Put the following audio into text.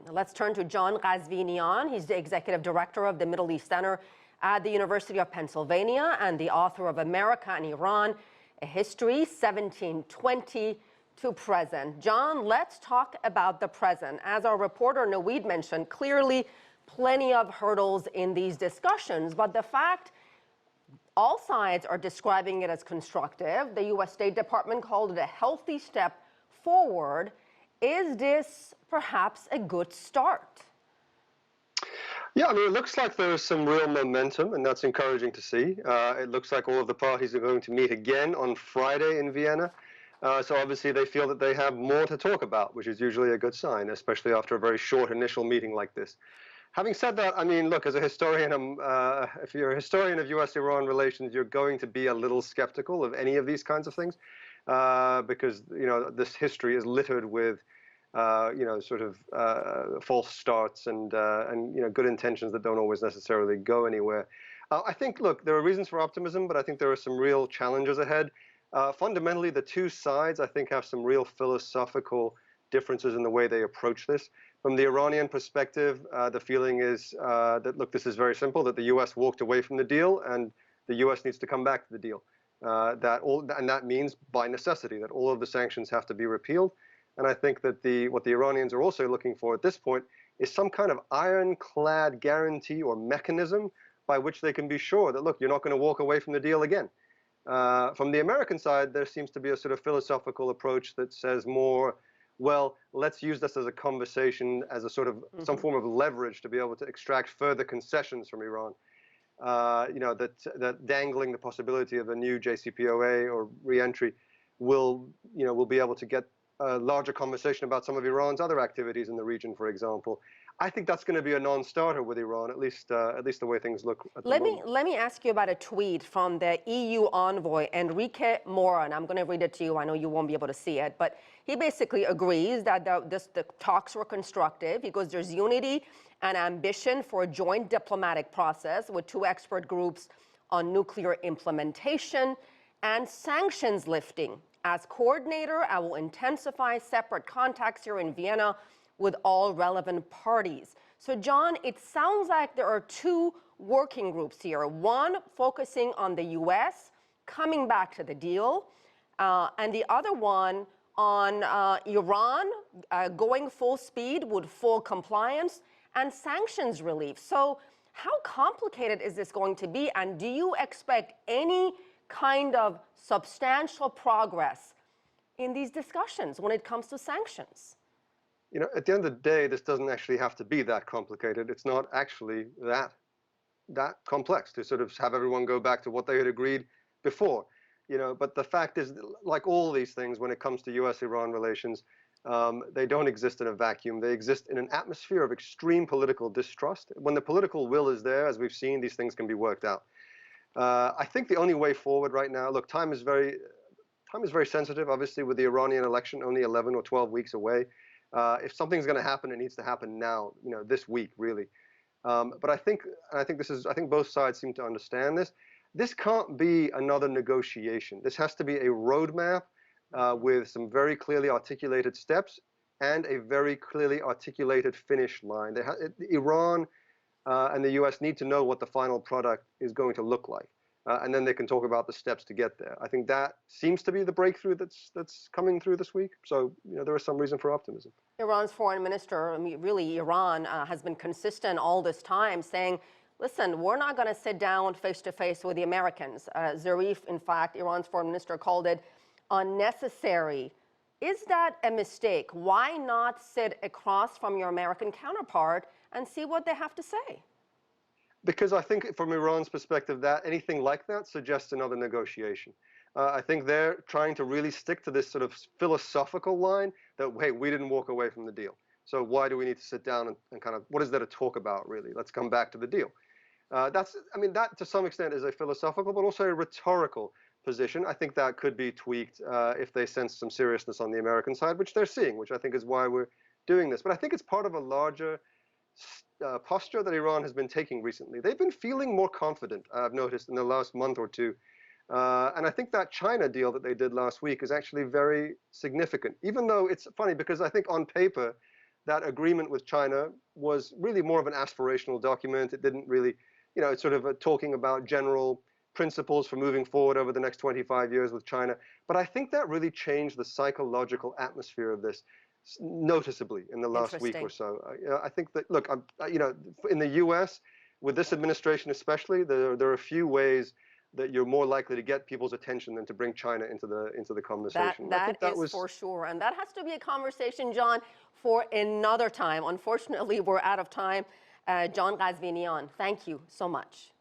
Let's turn to John Ghazvinian. He's the executive director of the Middle East Center at the University of Pennsylvania and the author of America and Iran, a History 1720 to Present. John, let's talk about the present. As our reporter Naweed mentioned, clearly plenty of hurdles in these discussions, but the fact all sides are describing it as constructive. The U.S. State Department called it a healthy step forward. Is this perhaps a good start? Yeah, I mean, it looks like there is some real momentum, and that's encouraging to see. It looks like all of the parties are going to meet again on Friday in Vienna. So obviously they feel that they have more to talk about, which is usually a good sign, especially after a very short initial meeting like this. Having said that, I mean, look, as a historian, if you're a historian of U.S.-Iran relations, you're going to be a little skeptical of any of these kinds of things, because, you know, this history is littered with sort of false starts and good intentions that don't always necessarily go anywhere. I think, look, there are reasons for optimism, but I think there are some real challenges ahead. Fundamentally, the two sides, I think, have some real philosophical differences in the way they approach this. From the Iranian perspective, the feeling is that, look, this is very simple, that the U.S. walked away from the deal and the U.S. needs to come back to the deal. And that means, by necessity, that all of the sanctions have to be repealed. And I think that what the Iranians are also looking for at this point is some kind of ironclad guarantee or mechanism by which they can be sure that, look, you're not going to walk away from the deal again. From the American side, there seems to be a sort of philosophical approach that says more, well, let's use this as a conversation, as a sort of some form of leverage to be able to extract further concessions from Iran. That dangling the possibility of a new JCPOA or re-entry will be able to get a larger conversation about some of Iran's other activities in the region, for example. I think that's going to be a non-starter with Iran, at least the way things look at the moment. Let me ask you about a tweet from the EU envoy, Enrique Mora, and I'm going to read it to you. I know you won't be able to see it, but he basically agrees that the talks were constructive. He goes, there's unity and ambition for a joint diplomatic process with two expert groups on nuclear implementation and sanctions lifting. As coordinator, I will intensify separate contacts here in Vienna with all relevant parties. So, John, it sounds like there are two working groups here. One focusing on the U.S. coming back to the deal, and the other one on Iran going full speed with full compliance and sanctions relief. So how complicated is this going to be? And do you expect any kind of substantial progress in these discussions when it comes to sanctions? You know, at the end of the day, this doesn't actually have to be that complicated. It's not actually that complex to sort of have everyone go back to what they had agreed before. You know, but the fact is, like all these things, when it comes to U.S.-Iran relations, they don't exist in a vacuum. They exist in an atmosphere of extreme political distrust. When the political will is there, as we've seen, these things can be worked out. I think the only way forward right now, look, time is very sensitive, obviously, with the Iranian election only 11 or 12 weeks away. If something's going to happen, it needs to happen now, you know, this week, really. But I think both sides seem to understand this. This can't be another negotiation. This has to be a roadmap with some very clearly articulated steps and a very clearly articulated finish line. Iran and the U.S. need to know what the final product is going to look like. And then they can talk about the steps to get there. I think that seems to be the breakthrough that's coming through this week. So, you know, there is some reason for optimism. Iran's foreign minister, I mean, really, Iran has been consistent all this time saying, listen, we're not going to sit down face-to-face with the Americans. Zarif, in fact, Iran's foreign minister, called it unnecessary. Is that a mistake? Why not sit across from your American counterpart and see what they have to say? Because I think from Iran's perspective, that anything like that suggests another negotiation. I think they're trying to really stick to this sort of philosophical line that, hey, we didn't walk away from the deal. So why do we need to sit down and kind of, what is there to talk about, really? Let's come back to the deal. That to some extent is a philosophical, but also a rhetorical position. I think that could be tweaked if they sense some seriousness on the American side, which they're seeing, which I think is why we're doing this. But I think it's part of a larger posture that Iran has been taking recently. They've been feeling more confident, I've noticed, in the last month or two. And I think that China deal that they did last week is actually very significant, even though it's funny because I think on paper, that agreement with China was really more of an aspirational document. It didn't really, it's sort of talking about general principles for moving forward over the next 25 years with China. But I think that really changed the psychological atmosphere of this noticeably in the last week or Interesting. so. I think that, look, in the U.S., with this administration especially, there are a few ways that you're more likely to get people's attention than to bring China into the That conversation. And I that think that is was for sure, and that has to be a conversation, John, for another time. Unfortunately, we're out of time. John Ghazvinian, thank you so much.